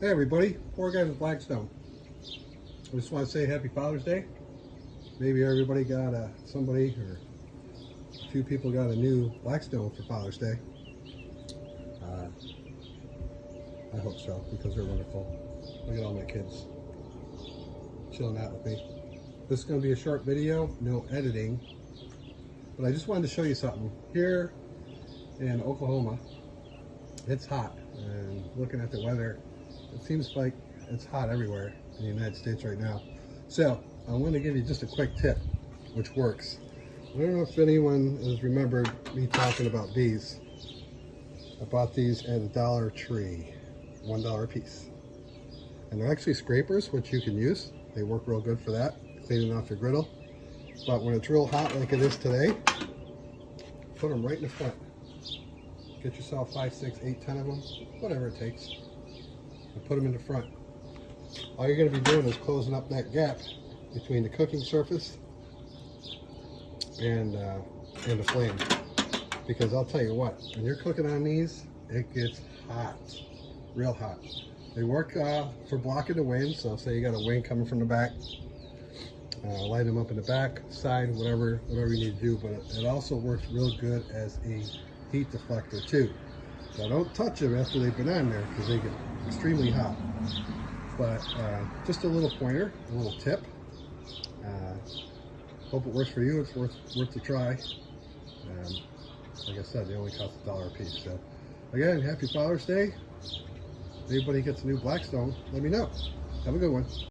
Hey everybody, Four Guys with Blackstone. I just want to say Happy Father's Day. Maybe everybody got somebody or a few people got a new Blackstone for Father's Day. I hope so, because they're wonderful. Look at all my kids chilling out with me. This is going to be a short video, no editing, but I just wanted to show you something. Here in Oklahoma, it's hot, and looking at the weather, it seems like it's hot everywhere in the United States right now. So I want to give you just a quick tip, which works. I don't know if anyone has remembered me talking about these. I bought these at a Dollar Tree, $1 a piece. And they're actually scrapers, which you can use. They work real good for that, cleaning off your griddle. But when it's real hot like it is today, put them right in the front. Get yourself 5, 6, 8, 10 of them, whatever it takes, and put them in the front. All you're going to be doing is closing up that gap between the cooking surface and the flame. Because I'll tell you what, when you're cooking on these, it gets hot, real hot. They work for blocking the wind, so say you got a wind coming from the back, light them up in the back, side, whatever you need to do, but it also works real good as a heat deflector too. So don't touch them after they've been on there because they get extremely hot. But just a little pointer, a little tip. Hope it works for you. It's worth a try. Like I said, they only cost $1 a piece. So again, Happy Father's Day. If anybody gets a new Blackstone, let me know. Have a good one.